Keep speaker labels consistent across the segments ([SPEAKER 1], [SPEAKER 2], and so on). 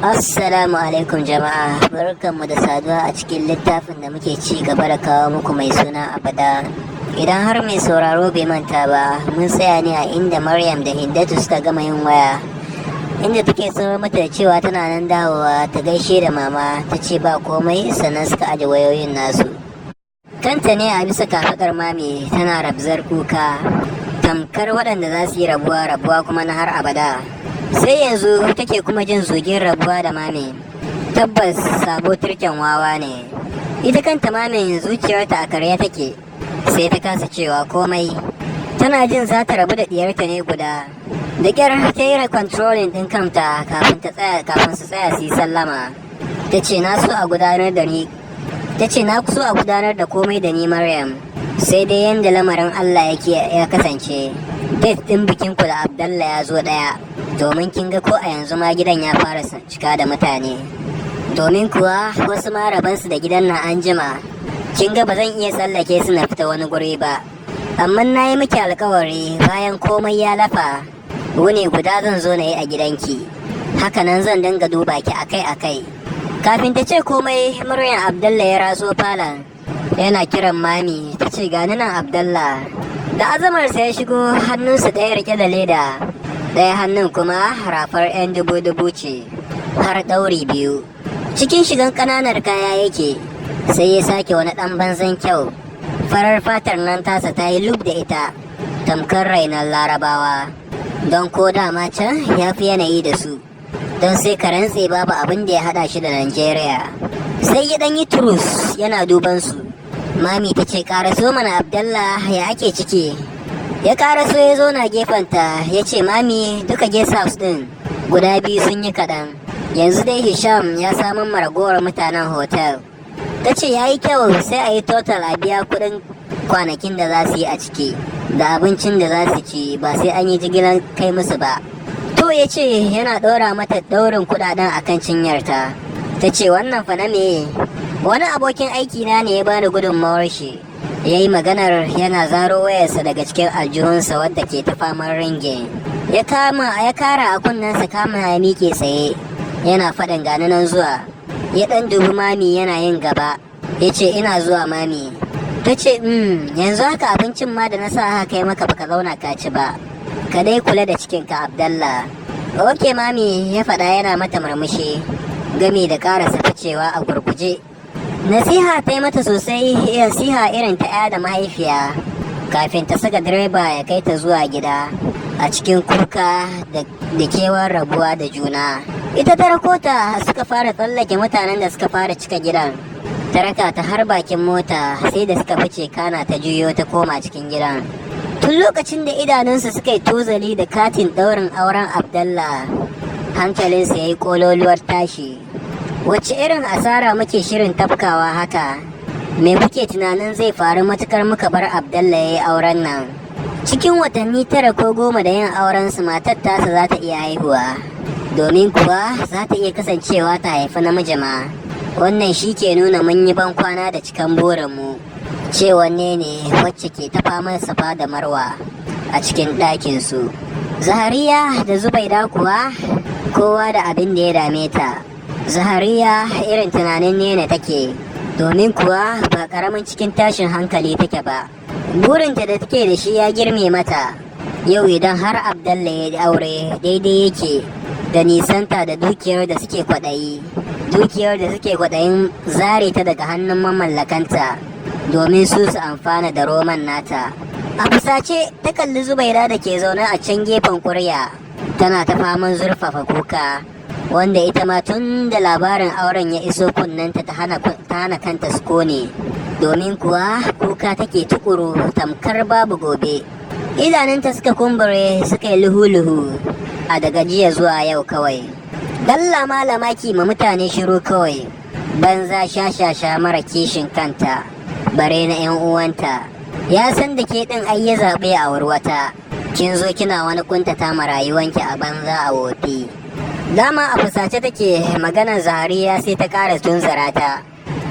[SPEAKER 1] Assalamu alaikum jama'a, barkanmu da saduwa a cikin littafin da muke ci gaba da kawo muku mai suna Abada. Idan har mai sauraro bai manta ba, mun tsaya ne a inda Maryam da Hindatu suka gama yin waya, inda take sanar mata da cewa tana nan dawowa ta gaishe da mama, ta ce ba komai sannan suka aje wayoyin nasu. Kanta ne a bisa kafaɗar mami tana rabzar kuka, tamkar waɗanda za su yi rabuwa kuma na har abada. Sai yanzu take kuma jin zugin rabuwa da mami. Tabbas sabo turken wawa ne. Ita kanta mamin zuciyarta a karya take, sai ta kasa cewa komai. Tana jin za ta rabu da diyarta ne guda. Da kyar ta yi controlling din kanta kafin su tsaya su yi sallama. Ta ce na so a gudanar da komai da ni Maryam. Sai dai yanda lamarin Allah ya kasance. Date din bikinku da Abdallah ya zo ɗaya. Domin kin ga ko a yanzu ma gidan ya fara cika da mutane. Domin kuwa wasu ma rabansu da gidan na an jima. Kin ga ba zan iya tsallake su na fita wani guri ba. Amma na yi miki alkawari bayan komai ya lafa. Wuni guda zan zo na yi a gidanki. Hakanan zan dinga duba ki akai-akai. Kafin ta ce komai muryan Abdallah ya raso falon. Yana kiran mami ta ce gani nan Abdallah. Da azamarsa ya shigo hannunsa ɗaya rike da leda. Ɗaya hannun kuma rafar 'yan dubu-dubu ce, har ɗauri biyu. Cikin shigan ƙananar kaya yake, sai ya sake wani ɗan banzan kyau. Farar fatar nan tasa ta yi lub da ita, tamkar rainon larabawa. Don ko dama can ya fi yanayi da su, don sai ka rantse babu abin da ya haɗa shi da Najeriya. Sai ya ɗan yi turus yana duban su. Mami ta ce ƙaraso mana Abdallah ya ake ciki. Ya karaso ya zo na gefenta ya ce mami duka guest house din guda biyu sun yi kaɗan. Yanzu dai Hisham ya samun maragowar mutanen hotel. Ta ce ya yi kyau sai a yi total a biya kuɗin kwanakin da za su yi a ciki da abincin da za su ci ba sai an yi jigilar kai musu ba. To ya ce yana ɗora mata ɗaurin kuɗaɗen a kan cinyarta. Ta ce wannan fa na me? Wani abokin aikina ne ya bani gudunmawar shi. Ya yi maganar yana zaro wayarsa daga cikin aljihunsa wadda ke ta faman ringe. Ya kara a kunnensa kama ya miƙe tsaye yana faɗin gani nan zuwa. Ya ɗan dubi mami yana yin gaba. Ya ce ina zuwa mami. Ta ce yanzu haka abincin ma da na sa haka kai maka baka zauna ka ci ba. Ka dai kula da cikinka Abdallah. Ok mami ya faɗa yana mata murmushi gami da ƙarasa ficewa a gurguje. Nasiha ta yi mata sosai, nasiha irin ta 'ya da mahaifiya, kafin ta saka direba ya kai ta zuwa gida a cikin kuka da kewar rabuwa da juna. Ita ta rakota suka fara tsallake mutanen da suka fara cika gidan. Ta raka ta har bakin mota sai da suka fice kana ta juyo ta koma cikin gidan. Tun lokacin da idanunsa suka yi tozali da katin ɗaurin auren Abdallah, hankalinsa ya yi ƙololuwar tashi. Wacce irin asara muke shirin tafkawa haka? Me muke tunanin zai faru matukar muka bar Abdallah ya yi auren nan? Cikin watanni 9 ko 10 da yin auren su matar tasa za ta iya haihuwa. Domin kuwa za ta iya kasancewa ta haifi namiji ma. Wannan shi ke nuna mun yi ban kwana da cikan burinmu. Cewanne ne wacce ke ta faman safa da marwa a cikin ɗakinsu. Zahariya da Zubaida kuwa kowa da abin da ya dame ta. Zahariya irin tunanin ne take, domin kuwa ba karamin cikin tashin hankali take ba. Burinta da take da shi ya girme mata. Yau idan har Abdallah ya aure daidai yake da nisanta da dukiyar da suke kwaɗayin zare ta daga hannun mamallakanta domin su amfana da roman nata. A fusace ta kalli Zubaida da ke zaune a can gefen ƙurya tana ta faman zurfafa kuka. Wanda ita ma tun da labarin auren ya iso kunnenta ta hana kanta sukuni, domin kuwa kuka take tukuru tamkar babu gobe. Idanunta suka kumbure suka yi luhu-luhu a daga jiya zuwa yau kawai. Dalla malama ki ma mutane shiru kawai, banza shashasha mara kishin kanta bare na 'yan uwanta. Ya san da ke ɗin ai ya zaɓe a warwata, kin zo kina wani kuntata ma rayuwanki a banza a wofi. Dama a fusace take maganar Zahariya sai ta ƙara tunzara ta.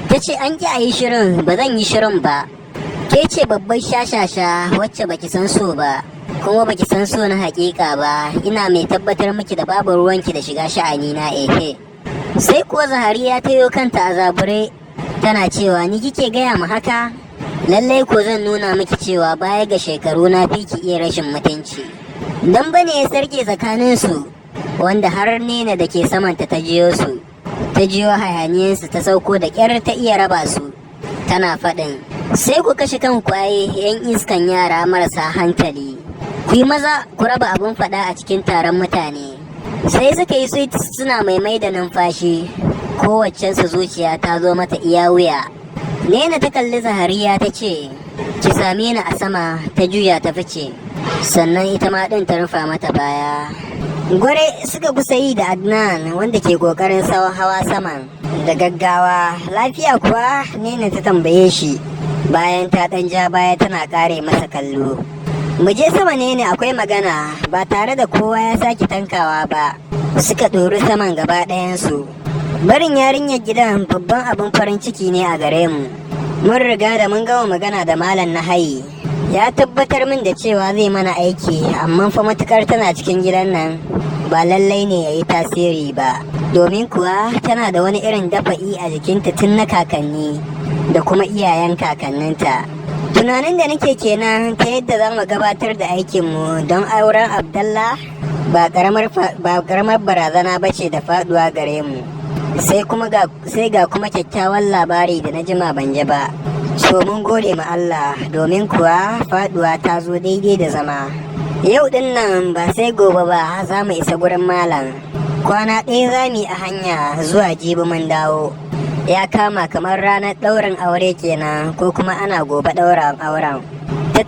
[SPEAKER 1] Ta ce an ƙi a yi shirin ba zan yi shirin ba. Ke ce babbar shashasha wacce baki san so ba. kuma baki san so na hakika ba, ina mai tabbatar miki da babu ruwanki da shiga sha'ani na ehe. Sai kuwa Zahariya ta yo kanta a zabure tana cewa ni kike gaya mu haka? Lallai ko zan nuna miki cewa baya ga shekaru na fi ki iya rashin mutunci. Dan bane ya sarke tsakaninsu wanda har Nena da ke samanta ta jiyo su. Ta jiyo hayaniyarsu ta sauko da ƙyar ta iya raba su. Tana faɗin, sai ku kashe kan kwaye 'yan iskan yara marasa hankali. Ku yi maza ku raba abin faɗa a cikin taron mutane. Sai suka yi suna maimai da numfashi, kowaccensu zuciya ta zo mata iya wuya. Nena ta kalli Zahariya ta ce, ki same ni a sama, ta juya ta fice. Sannan ita ma ɗin ta rufa mata baya. Gware suka kusa yi da Adnan wanda ke ƙoƙarin hawa saman. Da gaggawa, lafiya kuwa? Nena ta tambaye shi, bayan ta ɗan ja baya tana ƙare masa kallo. Mu je sama ne akwai magana, ba tare da kowa ya sake tankawa ba. Suka ɗori saman gaba ɗayansu. Barin yarinyar gidan babban abin farin ciki ne a gare mu. Mun riga da mun gama magana da malam na hayi. Ya tabbatar min da cewa zai mana aiki, amma fa matukar tana cikin gidan nan ba lallai ne ya yi tasiri ba. Domin kuwa tana da wani irin dafa'i a jikinta tun na kakanni da kuma iyayen kakanninta. Tunanin da nake kenan ta yadda za mu gabatar da aikinmu don auren Abdallah ba karamar barazana ba ce da faduwa gare mu. Sai ga kuma kyakkyawan labari da na jima ban ji ba. So mun gode ma Allah, domin kuwa faduwa ta zo daidai da zama. Yau din nan ba sai gobe ba za mu isa gurin malam. Kwana ɗaya za mu yi a hanya zuwa jibi mun dawo. Ya kama kamar ranar ɗaurin aure kenan ko kuma ana gobe ɗaurin auren. Ta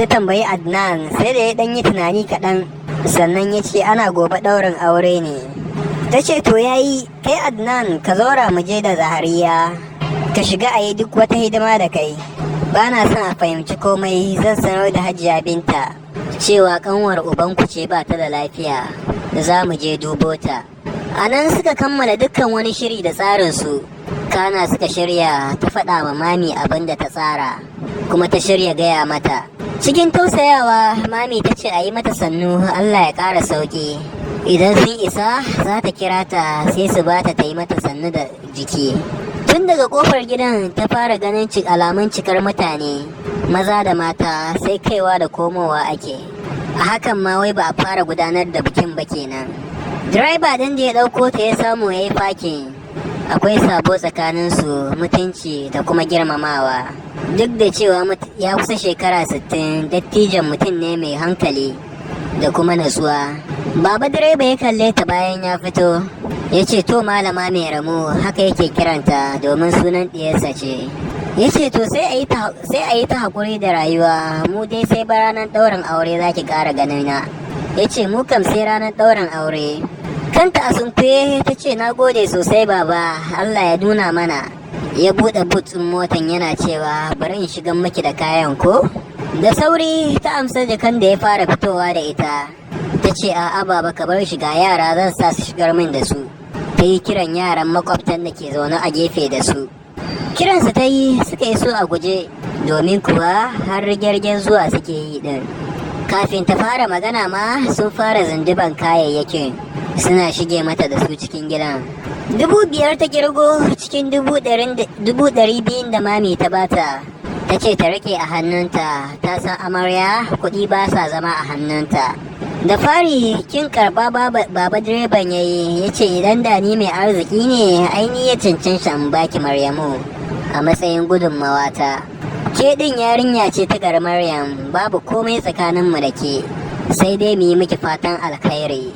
[SPEAKER 1] tambayi Adnan, sai da ya ɗan yi tunani kaɗan, sannan ya ce ana gobe ɗaurin aure ne. Ta ce to yayi, kai Adnan ka zaura mu je da Zahariya, ka shiga a yi duk wata hidima da kai. Ba na son a fahimci komai, zan sanar da Hajiya Binta cewa kanwar ubanku ce ba ta da lafiya, da za mu je dubo ta. A nan suka kammala dukkan wani shiri da tsarinsu. Kana suka shirya ta faɗa wa mami abin da ta tsara, kuma ta shirya gaya mata. Cikin tausayawa, mami ta ce a yi mata sannu, Allah ya ƙara sauƙi. Idan sun isa za ta kira ta sai su ba ta yi mata sannu da jiki. Tun daga ƙofar gidan ta fara ganin alamun cikar mutane, maza da mata, sai kaiwa da komowa ake. A hakan ma wai ba a fara gudanar da bikin ba kenan. Direba ɗin da ya ɗauko ta ya samu ya yi fakin. Akwai sabo tsakaninsu, mutunci da kuma girmamawa. Duk da cewa ya kusa shekara 60, dattijan mutum ne mai hankali da kuma natsuwa. Baba direba ya kalle ta bayan ya fito, ya ce to malama mai ramo, haka yake kiranta domin sunan ɗiyarsa ce. Ya ce to sai a yi ta haƙuri da rayuwa, mu dai sai ba ranar ɗaurin aure za ki ƙara ganina. Ya ce mu kam sai ranar ɗaurin aure. Kanta a sunkuye ta ce na gode sosai baba, Allah ya nuna mana. Ya buɗe butsun motan yana cewa bari in shigan miki da kayan ko? Da sauri ta amsa jakan da ya fara fitowa da ita. Ta ce a'a baba ka bar shiga, yara zan sa su shigar min da su. Ta yi kiran yaran makwabtan da ke zaune a gefe da su. Kiransu ta yi suka iso a guje, domin kuwa har rigirgen zuwa suke yi din. Kafin ta fara magana ma sun fara zindiban kayayyakin, suna shige mata da su cikin gidan. 5,000 ta kirgo cikin 200,000 da mami ta bata. Ta ce ta rike a hannunta, ta san amarya kuɗi ba sa zama a hannunta. Da fari kin karba baba direban ya ce idan da ni mai arziki ne aini ya cancanci in baki Maryamu a matsayin gudunmawata. Ke din yarinya ce ta gar Maryam, babu komai tsakaninmu da ke, sai dai mu yi miki fatan alkhairi.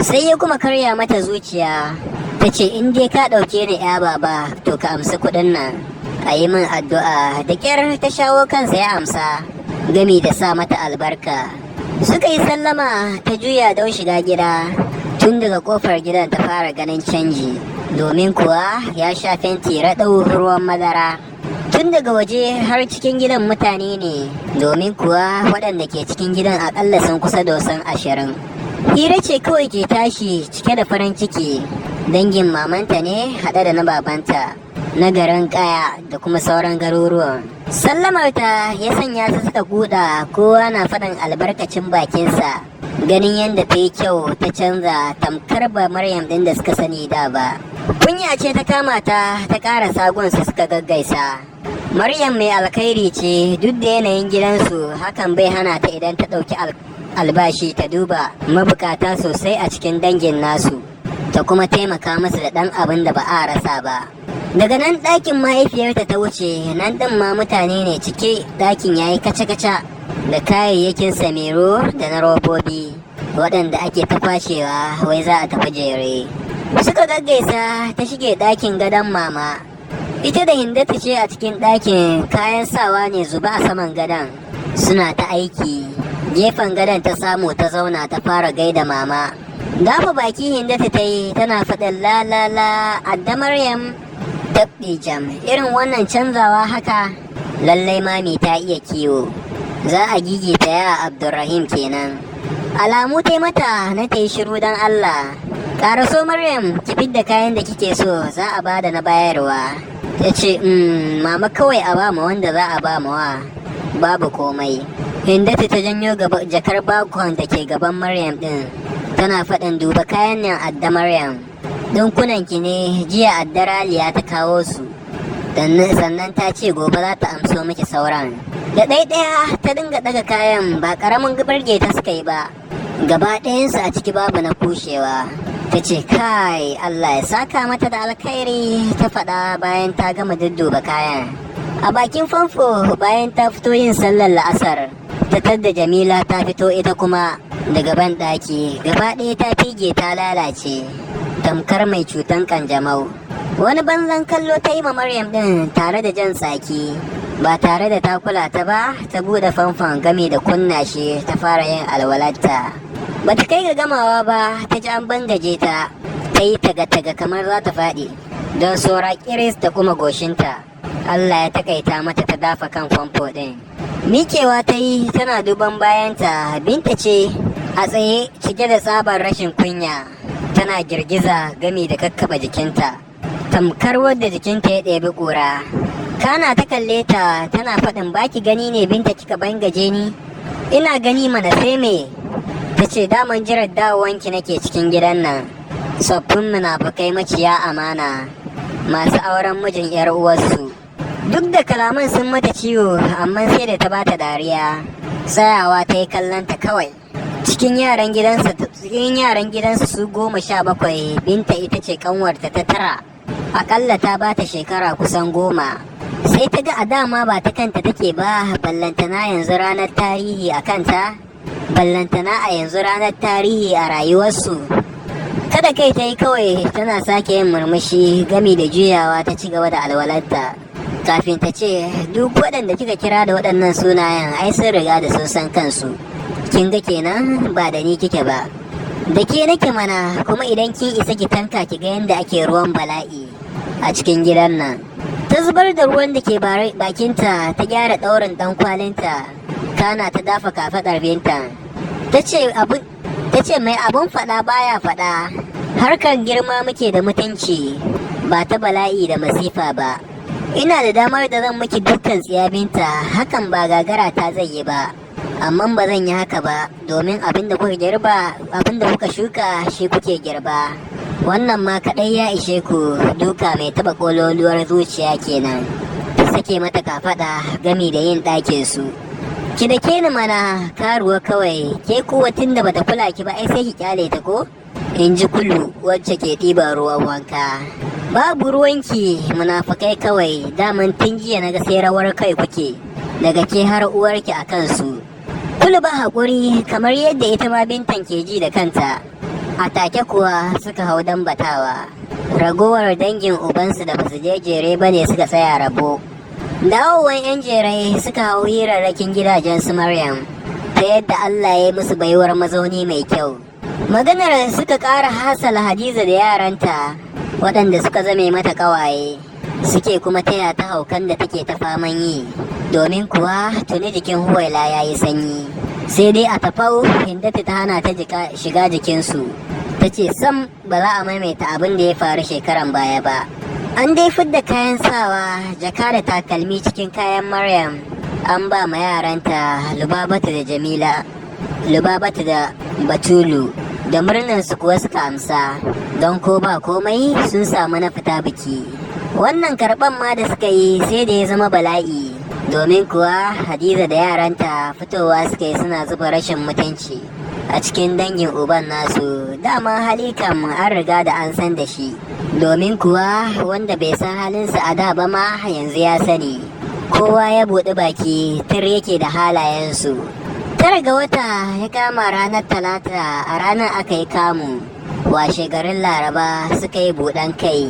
[SPEAKER 1] Sai ya kuma karya mata zuciya, ta ce in dai ka ɗauke ni ya baba to ka amsa kuɗin nan, a yi min addu'a. Da ƙyar ta shawo kansa ya amsa, gami da sa mata albarka. Suka yi sallama, ta juya don shiga gida. Tun daga kofar gidan ta fara ganin canji, domin kuwa ya sha fenti raɗau ruwan madara. Tun daga waje har cikin gidan mutane ne, domin kuwa waɗanda ke cikin gidan aƙalla sun kusa dosan 20. Hira ce kawai ke tashi cike da farin ciki. Dangin mamanta ne haɗe da na babanta, na garin Kaya da kuma sauran garuruwan. Sallamarta ya sanya su suka guda, kowa na faɗin albarkacin bakinsa. ganin yadda ta yi kyau ta canza tamkar ba Maryam ɗin da suka sani da ba. Kunya ce ta kama ta ƙara sagunsa suka gaggaisa. Maryam mai alkhairi ce duk da yanayin gidansu, hakan bai hana ta idan ta ɗauki albashi ta duba mabukata sosai a cikin dangin nasu, ta kuma taimaka musu da ɗan abin da ba a rasa ba. Daga nan ɗakin mahaifiyarta ta wuce, nan ɗin ma mutane ne cike, ɗakin yayi kaca-kaca da kayayyakin samiro da na robobi waɗanda ake ta kwashewa wai za a tafi jere. Suka gaggaisa ta shige ɗakin gadon mama. Ita da Hindatu ce a cikin ɗakin, kayan sawa ne zuba a saman gadon suna ta aiki. Gefen gadon ta samu ta zauna ta fara gaida mama. Dafa baki Hindatu ta yi tana faɗin la adda Maryam dabɗi jam, irin wannan canzawa haka lallai mami ta iya kiwo. Za a gigita ya Abdulrahim kenan. Alamu ta mata na ta yi shiru don Allah. Ƙaraso Maryam, ki fidda kayan da kike so, za a bada na bayarwa. Ta ce mama kawai a ba ma wanda za a ba wa, babu komai. Hindatu ta janyo jakar bakon da ke gaban Maryam ɗin, tana faɗin duba kayan nan adda Maryam. Dunkunanki ne, jiya adda Raliya ta kawo su, sannan ta ce gobe za ta amso miki sauran. Da ɗaya ta dinga ɗaga kayan, ba ƙaramin birge ta suka yi ba, gaba ɗayansu a ciki babu na kushewa. Ta ce kai Allah ya saka mata da alkhairi, ta faɗa bayan ta gama dudduba kayan. A bakin famfo bayan ta fito yin sallar la'asar, ta tadda Jamila ta fito ita kuma daga ban ɗaki, gaba ɗaya ta fige ta lalace tamkar mai cutan kanjamau. Wani banzan kallo ta yi ma Maryam ɗin tare da jan tsaki, ba tare da ta kula ta ba, ta buɗe famfon gami da kunna shi ta fara yin alwalarta. Bata kai ga gamawa ba, ta ji an bangaje ta yi taga-taga kamar za ta faɗi, don saura kiris da kuma goshinta. Allah ya takaita mata ta dafa kan famfo ɗin. Mikewa ta yi tana duban bayanta, Binta ce a tsaye cike da tsabar rashin kunya, tana girgiza gami da kakkaba jikinta, tamkar wadda jikinta ya ɗebi ƙura. Kana ta kalle ta tana faɗin baki gani ne Binta kika bangaje ni? Ina gani mana sai me? Ta ce daman jirar dawowanki nake cikin gidan nan. Tsoffin munafukai maciya amana, masu auren mijin 'yar uwarsu. Duk da kalaman sun mata ciwo, amma sai da ta bata dariya. Tsayawa ta yi kallonta kawai. Cikin yaran gidansu su 17, Binta ita ce kanwarta ta 9. Akalla ta bata shekara kusan 10. Sai ta ga a dama ba ta kanta take ba, ballantana yanzu ranar tarihi a kanta, ballantana a yanzu ranar tarihi a rayuwarsu. Kada kai ta yi kawai, tana sake yin murmushi gami da juyawa ta ci gaba da alwalarta. Kafin ta ce duk waɗanda kika kira da waɗannan sunayen ai sun riga da sun san kansu. Kin ga kenan ba da ni kike ba, da ke nake mana, kuma idan kin isa ki tanka ki ga yadda ake ruwan bala'i a cikin gidan nan. Ta zubar da ruwan da ke bakinta, ta gyara ɗaurin ɗan kwalinta, kana ta dafa kafaɗar Binta. Ta ce mai abun faɗa baya faɗa, harkar girma muke da mutunci, ba ta bala'i da masifa ba. Ina da damar da zan miki dukkan tsiya Binta, hakan ba gagara ta zai yi ba, amma ba zan yi haka ba, domin abin da kuka shuka shi kuke girba. Wannan ma kaɗai ya ishe ku duka mai taɓa ƙololuwar zuciya kenan. Ta sake mata kafaɗa gami da yin ɗakin su. Ki da ke ni mana karuwa kawai, ke kuwa tun da bata kula ki ba ai sai ki kyale ta ko? In ji Kulu wacce ke ɗiban ruwan wanka. Babu ruwanki munafukai kawai, daman tun jiya naga sai rawar kai kuke, daga ke har uwarki a kansu. Kulu ba haƙuri kamar yadda ita ma Bintan ke ji da kanta. A take kuwa suka hau dambatawa. Ragowar dangin ubansu da basu je jere ba ne suka tsaya rabo. Dawowan 'yan jerai suka hau hirarrakin gidajen su Maryam, ta yadda Allah ya yi musu baiwar mazauni mai kyau. Maganar suka ƙara hasala Hadiza da yaranta, waɗanda suka zame mata ƙawaye, suke kuma taya ta haukan da take ta faman yi, domin kuwa tuni jikin Huwaila ya yi sanyi. Sai dai a tafau Hindatu ta hana ta shiga jikinsu, ta ce sam ba za a maimaita abin da ya faru shekaran baya ba. An dai fidda kayan sawa, jaka da takalmi cikin kayan Maryam, an ba ma yaranta Lubabatu da Jamila. Lubabatu da Batulu da murnansu kuwa suka amsa, don ko ba komai sun samu na fita biki. Wannan karɓan ma da suka yi sai da ya zama bala'i, domin kuwa Hadiza da yaranta fitowa suka yi suna zuba rashin mutunci a cikin dangin uban nasu. Dama hali kam an riga da an san da shi, domin kuwa wanda bai san halinsa a da ba ma yanzu ya sani. Kowa ya buɗi baki tar yake da halayensu. 9 ga wata ya kama ranar Talata, a ranar aka yi kamu. Washe garin Laraba suka yi buɗan kai.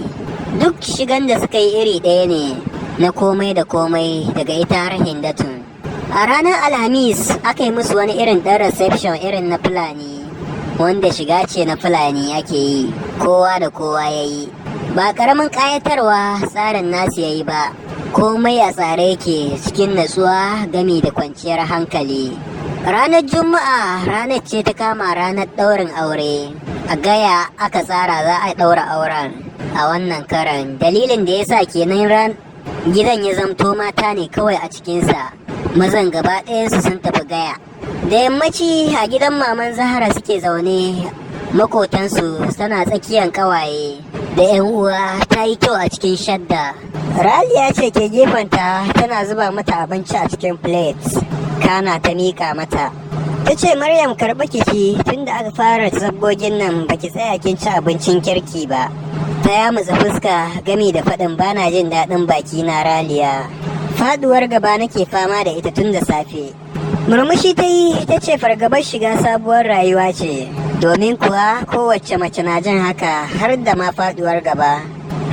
[SPEAKER 1] Duk shigan da suka yi iri ɗaya ne, na komai da komai daga ita har Hindatun. A ranar Alhamis aka yi musu wani irin ɗan reception irin na Fulani, wanda shiga ce na Fulani ake yi, kowa da kowa ya yi. Ba ƙaramin ƙayatarwa tsarin nasu ya yi ba, komai a tsare yake cikin natsuwa gami da kwanciyar hankali. Ranar Juma'a ranar ce ta kama ranar ɗaurin aure. A Gaya aka tsara za a ɗaura auren a wannan karan. Dalilin da ya sa kenan gidan ya zamto mata ne kawai a cikinsa, mazan gaba ɗayansu sun tafi Gaya. Da yammaci a gidan maman Zahara suke zaune, makotansu suna tsakiyar ƙawaye da 'yan uwa. Ta yi kyau a cikin shadda. Raliya ce ke gefenta tana zuba mata abinci a cikin plate, kana ta miƙa mata. Ta ce, Maryam, karɓi kici, tunda aka fara sabbogin nan baki tsaya kin ci abincin kirki ba. Ta yamutsa fuska gami da faɗin bana jin daɗin baki na Raliya. Faɗuwar gaba nake fama da ita tun da safe. Murmushi ta yi, ta ce fargabar shiga sabuwar rayuwa ce, domin kuwa kowace mace na jin haka, har da ma faɗuwar gaba,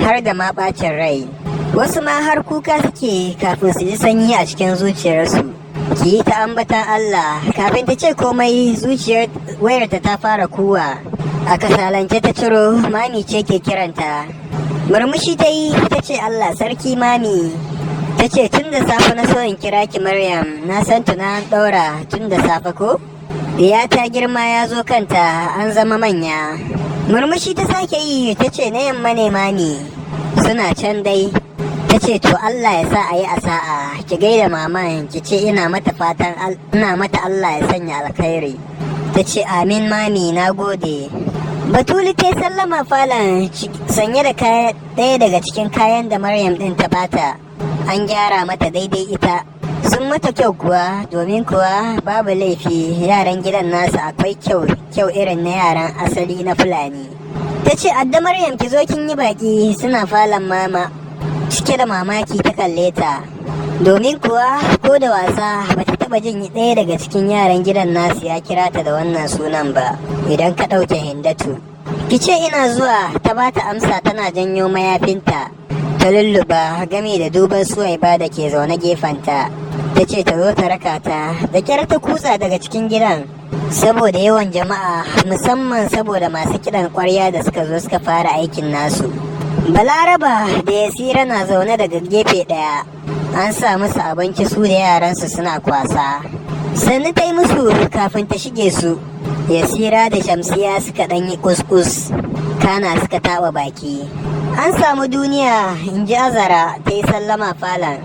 [SPEAKER 1] har da ma ɓacin rai. Wasu ma har kuka suke kafin su ji sanyi a cikin zuciyarsu. Ki yi ta ambatan Allah. Kafin ta ce komai zuciyar wayarta ta fara kuwa. A kasalance ta ciro, mami ce ke kiranta. Murmushi ta yi, ta ce Allah sarki mami. Ta ce tun da safe na so in kira ki Maryam, na san tuna an ɗaura tun da safe ko? Diya ta girma ya zo kanta, an zama manya. Murmushi ta sake yi, ta ce na yamma ne mami. Suna can dai. Ta ce to Allah ya sa a yi a sa'a, ki gaida maman ki ce ina mata Allah ya sanya alkhairi. Ta ce amin mami, na gode. Batulu ta sallama falon sanye da ɗaya daga cikin kayan da Maryam ɗin ta bata. An gyara mata daidai ita. Sun mata kyau kuwa, domin kuwa babu laifi, yaran gidan nasu akwai kyau irin na yaran asali na Fulani. Ta ce adda Maryam ki zo kin yi baki. Suna falon mama. Cike da mamaki ta kalle ta, domin kuwa ko da wasa bata taba jin ɗaya daga cikin yaran gidan nasu ya kira ta da wannan sunan ba. Idan ka ɗauke Hindatu, ki ce ina zuwa, ta bata amsa tana janyo mayafinta ta lulluba gami da duban Suwaiba da ke zaune gefenta. Ta ce ta zo ta raka ta. Da kyar ta kutsa daga cikin gidan saboda yawan jama'a, musamman saboda masu kiɗan ƙwarya da suka zo suka fara aikin nasu. Balaraba da Yasira na zaune daga gefe ɗaya, an sa musu abinci su da yaransu suna kwasa. Sannu ta yi musu kafin ta shige su. Yasira da Shamsiya suka ɗan yi kuskus, kana suka taɓa baki. An samu duniya, in ji Azara ta yi sallama falon.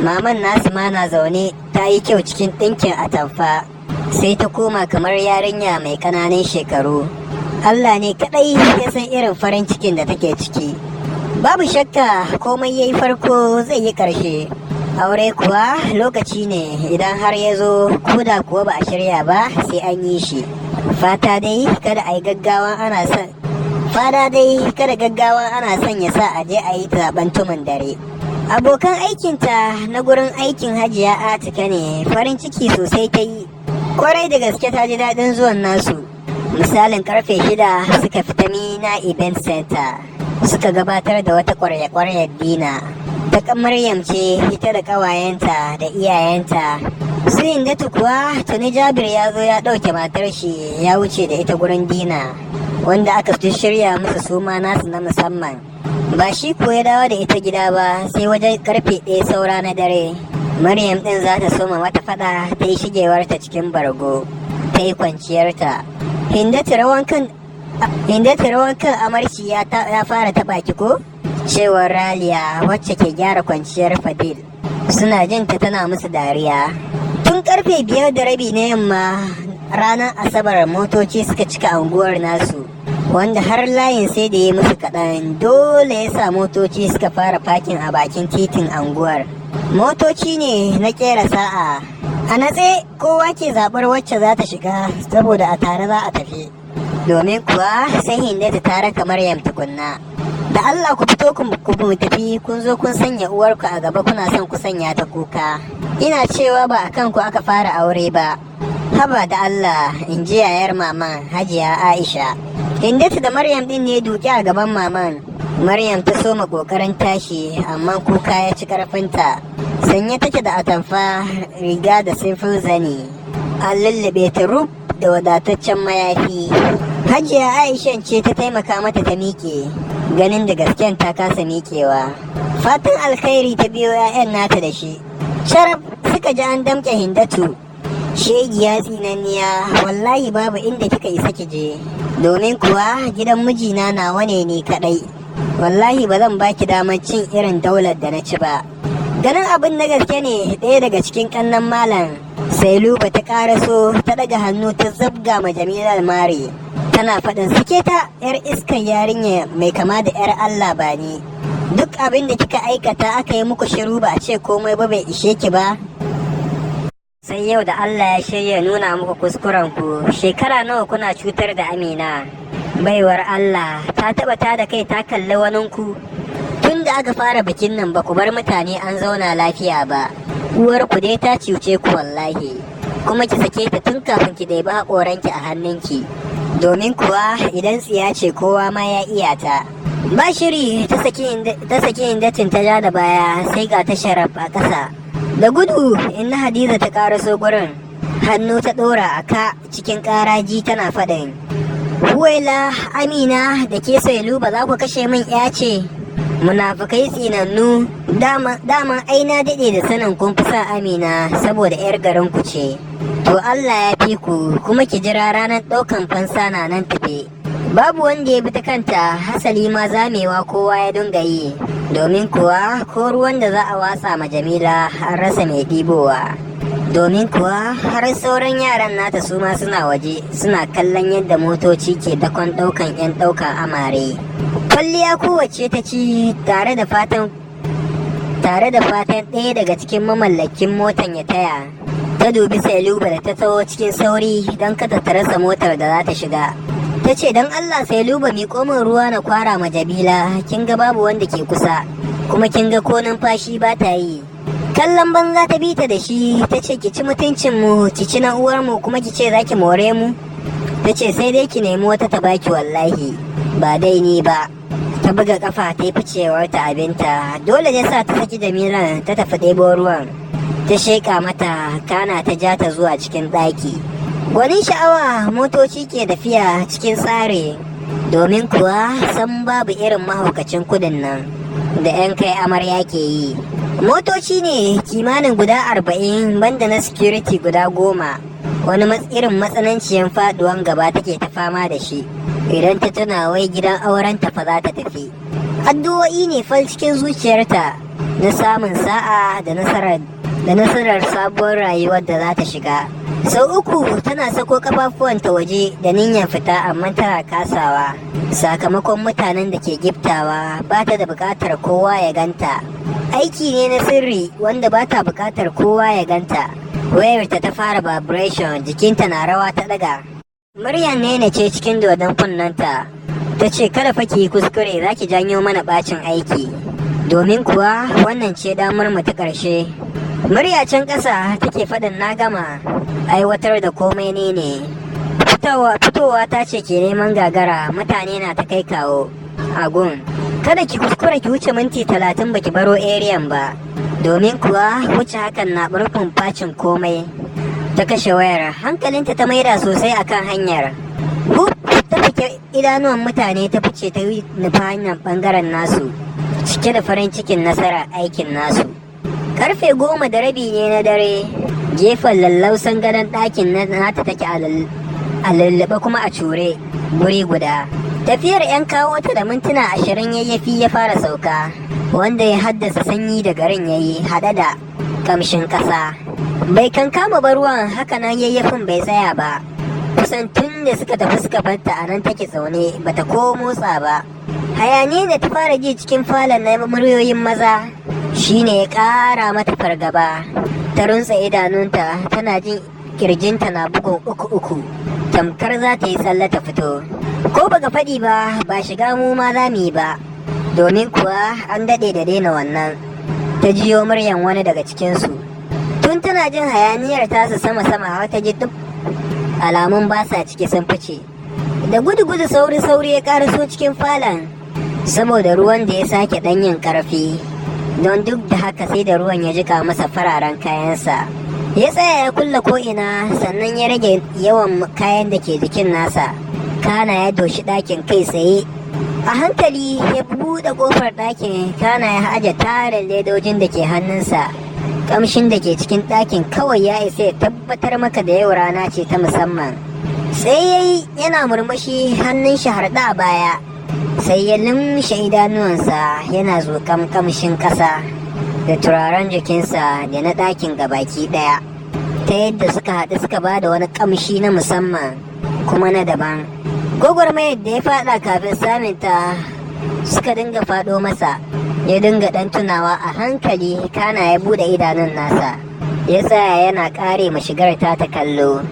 [SPEAKER 1] Maman nasu ma na zaune, ta yi kyau cikin ɗinkin atamfa, sai ta koma kamar yarinya mai ƙananan shekaru. Allah ne kaɗai ya san irin farin cikin da take ciki. Babu shakka komai ya yi farko zai yi ƙarshe. Aure kuwa lokaci ne, idan har ya zo koda kuwa ba a shirya ba sai an yi shi. Fata dai kada gaggawa ana son ya sa a je a yi zaben tumin dare. Abokan aikinta na gurin aikin Hajiya Atika ne, farin ciki sosai ta yi. Kwarai da gaske ta ji daɗin zuwan nasu. Misalin karfe 6 suka fita Mina Event Center, suka gabatar da wata ƙwarya-ƙwaryar dina. Ta Maryam ce ita da ƙawayenta da iyayenta. Su Hindatu kuwa tuni Jabir ya zo ya ɗauke matar shi ya wuce da ita gurin dina, wanda aka fi shirya musu suma nasu na musamman. Ba shi ko ya dawo da ita gida ba sai wajen karfe 1 saura na dare. Maryam ɗin za ta soma mata faɗa, ta yi shigewarta cikin bargo, ta yi kwanciyarta. Hindatu rawan kan amarci ya fara taɓa ki ko? Cewar Raliya wacce ke gyara kwanciyar Fadil. Suna jin ta tana musu dariya. Tun karfe 5:30 na yamma ranar asabar motoci suka cika unguwar nasu, wanda har layin sai da ya musu kaɗan, dole ya sa motoci suka fara fakin a bakin titin unguwar. Motoci ne na kera sa'a, a natse kowa ke zaɓar wacce za ta shiga saboda a tare za a tafi, domin kuwa sai Hindatu ta raka Maryam tukunna. Da Allah ku fito ku mu tafi, kun zo kun sanya uwarku a gaba kuna son ku sanya ta kuka. Ina cewa ba a kanku aka fara aure ba. Haba da Allah, in ji yayar maman Hajiya Aisha. Hindatu da Maryam din ne duke a gaban maman. Maryam ta soma kokarin tashi, amma kuka ya ci karfinta. Sanye take da atamfa, riga da simfil zani. An lullube ta rub da wadataccen mayafi. Hajiya Aisha ce ta taimaka mata ta miƙe, ganin da gasken ta kasa miƙewa. Fatan alkhairi ta biyo 'ya'yan nata da shi. Sharaf suka ji an damƙe Hindatu. Shegiya tsinanniya, wallahi babu inda kika isa ki je, domin kuwa gidan mijina nawa ne ni kadai. Wallahi ba zan baki damar cin irin daular da na ci ba. Ganin abin na gaske ne, ɗaya daga cikin ƙannan malam Sailuba ta ƙaraso ta ɗaga hannu ta zabga ma Jamila mare, tana faɗin sake ta 'yar iskar yarinya mai kama da 'yar Allah ba ni. Duk abin da kika aikata aka yi muku shiru ba a ce komai ba, bai ishe ki ba. Sai yau da Allah ya shirya nuna muku kuskuren ku. Shekara nawa kuna cutar da Amina? Baiwar Allah ta taba ta da kai ta kalli waninku? Tun da aka fara bikin nan ba ku bar mutane an zauna lafiya ba. Uwar ku dai ta cuce ku wallahi. Kuma ki sake ta tun kafin ki ɗebi haƙoranki a hannunki. Domin kuwa idan tsiya ce kowa ma ya iya ta. Ba shiri ta saki Hindatin ta ja da baya, sai ga ta Sharaf a ƙasa. Da gudu inna Hadiza ta karaso gurin, hannu ta ɗora a ka cikin ƙaraji tana faɗin, Huwaila, Amina da ke Sailuba za ku kashe min ya ce? Munafukai tsinannu, daman ai na daɗe da sanin kun fi sa Amina saboda 'yar garin ku ce. To Allah ya fi ku, kuma ki jira ranar ɗaukan fansa na nan tafe. Babu wanda ya bi ta kanta, hasali ma zamewa kowa ya dinga yi. Domin kuwa ko ruwan da za a watsa ma Jamila an rasa mai ɗibowa. Domin kuwa har sauran yaran nata su ma suna waje suna kallon yadda motoci ke dakon ɗaukan 'yan ɗaukan amare. Kwalliya kowace ta ci tare da fatan ɗaya daga cikin mamallakin motan ya taya. Ta dubi Sailuba da ta taho cikin sauri don kada ta rasa motar da za ta shiga. Ta ce don Allah Sailuba miƙo min ruwa na kwara ma Jamila, kin ga babu wanda ke kusa, kuma kin ga ko numfashi ba ta yi. Kallon banza ta bi ta da shi, ta ce ki ci mutuncin mu, ki ci na uwar mu, kuma ki ce za ki more mu. Ta ce sai dai ki nemi wata ta baki wallahi, ba dai ni ba. Ta buga kafa ta yi ficewar ta abinta, dole ne sa ta saki Jamila ta tafi ɗebo ruwan. Ta sheƙa mata, kana ta ja ta zuwa cikin ɗaki. Gwanin sha'awa motoci ke tafiya cikin tsari, domin kuwa san babu irin mahaukacin kudin nan da 'yan kai amarya ke yi. Motoci ne kimanin guda 40 banda na security guda 10. Wani irin matsananciyar faduwan gaba take ta fama da shi idan ta tuna wai gidan auren ta fa za ta tafi. Addu'o'i ne fal cikin zuciyarta na samun sa'a da nasarar sabuwar rayuwar da za ta shiga. Sau uku tana sako kafafuwanta waje da niyyar fita, amma tana kasawa sakamakon mutanen da ke giftawa. Ba ta da bukatar kowa ya ganta, aiki ne na sirri wanda ba ta bukatar kowa ya ganta. Wayarta ta fara vibration, jikinta na rawa ta daga. Maryam ne ce cikin dodon kunnanta ta ce kada fa ki kuskure, za ki janyo mana bacin aiki, domin kuwa wannan ce damar mu ta ƙarshe. Murya can ƙasa take faɗin na gama aiwatar da komai ne. Fitowa ta ce ke neman gagara, mutane na ta kai kawo a gun. Kada ki kuskura ki wuce minti 30 baki baro eriyan ba, domin kuwa wuce hakan na burfin facin komai. Ta kashe wayar, hankalinta ta maida sosai akan hanyar. Ta fike idanuwan mutane ta fice ta nufa hanyar bangaren nasu, cike da farin cikin nasara aikin nasu. Karfe 10:30 ne na dare, gefen lallausan gadon ɗakin nata take a lullube kuma a cure guri guda. Tafiyar 'yan kawo ta da mintuna 20 yayyafi ya fara sauka, wanda ya haddasa sanyi da garin yayi haɗe da kamshin ƙasa. Bai kankama ba ruwan, haka nan yayyafin bai tsaya ba. Kusan tun da suka tafi suka barta a nan take zaune bata ko motsa ba. Hayaniya da ta fara ji cikin falon na muryoyin maza shine ya ƙara mata fargaba. Ta runtse idanunta tana jin kirjinta na bugun uku tamkar za ta yi tsalle ta fito. Ko baka faɗi ba, ba shiga mu ma za mu yi ba, domin kuwa an daɗe da daina wannan. Ta jiyo muryan wani daga cikinsu. Tun tana jin hayaniyar tasu sama-sama wata ji duk alamun ba sa ciki sun fice. Da gudu-gudu sauri-sauri ya ƙaraso cikin falon saboda ruwan da ya sake ɗanyin ƙarfi. Don duk da haka sai da ruwan ya jika masa fararen kayansa. Ya tsaya ya kulle ko'ina sannan ya rage yawan kayan da ke jikin nasa. Kana ya doshi ɗakin kai tsaye. A hankali ya buɗe ƙofar ɗakin, kana ya aje tarin ledojin da ke hannunsa. Ƙamshin da ke cikin ɗakin kawai ya isa ya tabbatar maka da yau rana ce ta musamman. Sai yayi yana murmushi, hannun shi harɗa a baya. Sai ya lumshe idanuwansa yana zuƙan ƙamshin ƙasa da turaren jikinsa da na ɗakin gabaki ɗaya, ta yadda suka haɗu suka ba da wani ƙamshi na musamman kuma na daban. Gwagwarmayar da ya faɗa kafin samunta suka dinga faɗo masa, ya dinga ɗan tunawa a hankali, kana ya buɗe idanun nasa ya tsaya yana ƙare mashigar ta kallo.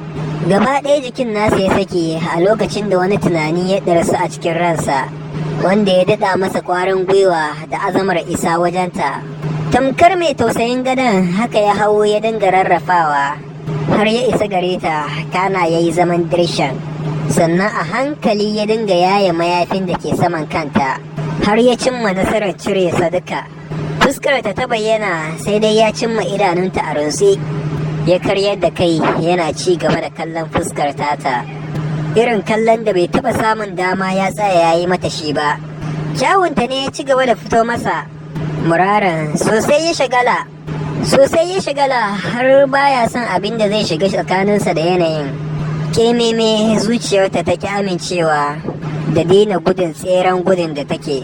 [SPEAKER 1] Gaba ɗaya jikin nasa ya sake a lokacin da wani tunani ya ɗarsu a cikin ransa, wanda ya daɗa masa ƙwarin gwiwa da azamar isa wajenta. Tamkar mai tausayin gadon haka ya hau ya dinga rarrafawa har ya isa gare ta, kana ya yi zaman dirshan. Sannan a hankali ya dinga yaya mayafin da ke saman kanta har ya cimma nasarar cire sa duka. Fuskarta ta bayyana, sai dai ya cimma idanunta a runtse. Ya karyar da kai yana ci gaba da kallon fuskar tata, irin kallon da bai taba samun dama ya tsaya ya yi mata shi ba. Kyawunta ne ya ci gaba da fito masa muraran, sosai ya shagala har baya son abin da zai shiga tsakaninsa da yanayin. Kememe zuciyarta ta ki amincewa da daina gudun tseren gudun da take.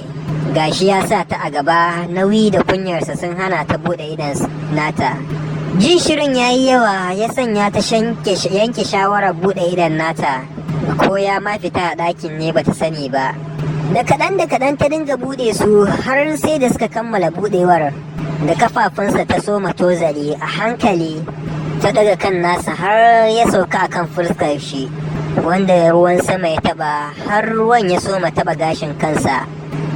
[SPEAKER 1] Gashi ya sa ta a gaba, nauyi da kunyarsa sun hana ta bude idan nata. Jin shirin ya yi yawa ya sanya ta yanke shawarar bude idan nata, ko ya ma fita a ɗakin ne bata sani ba. Da kaɗan ta dinga bude su har sai da suka kammala budewar, da kafafunsa ta soma tozali a hankali. Ta daga kan nasa har ya sauka akan fuskar shi, wanda ruwan sama ya taba har ruwan ya soma taba gashin kansa.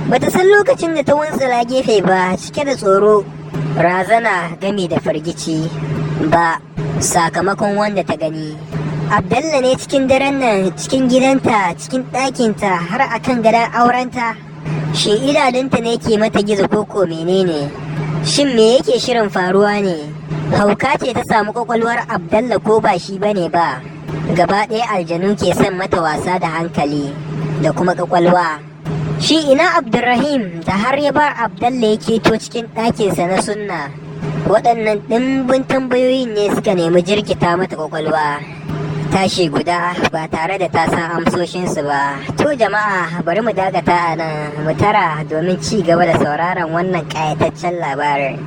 [SPEAKER 1] Bata san lokacin da ta wuntsila gefe ba, cike da tsoro, razana gami da firgici ba sakamakon wanda ta gani. Abdallah ne cikin daren nan, cikin gidanta, cikin ɗakinta, har akan gadon aurenta. Shi idanunta ne ke mata gizo koko menene? Shin me yake shirin faruwa ne? Hauka ce ta samu kwakwalwar Abdallah ko ba shi bane ba? Gaba ɗaya aljanu ke son mata wasa da hankali da kuma kwakwalwa. Shi ina Abdurrahim da har ya bar Abdallah ya keto cikin ɗakinsa na sunna? Waɗannan ɗimbin tambayoyin ne suka nemi jirkita mata kwakwalwa. Tashi guda ba tare da ta san amsoshinsu ba. To jama'a, bari mu dakata a nan mu tara domin ci gaba da sauraron wannan ƙayataccen labarin.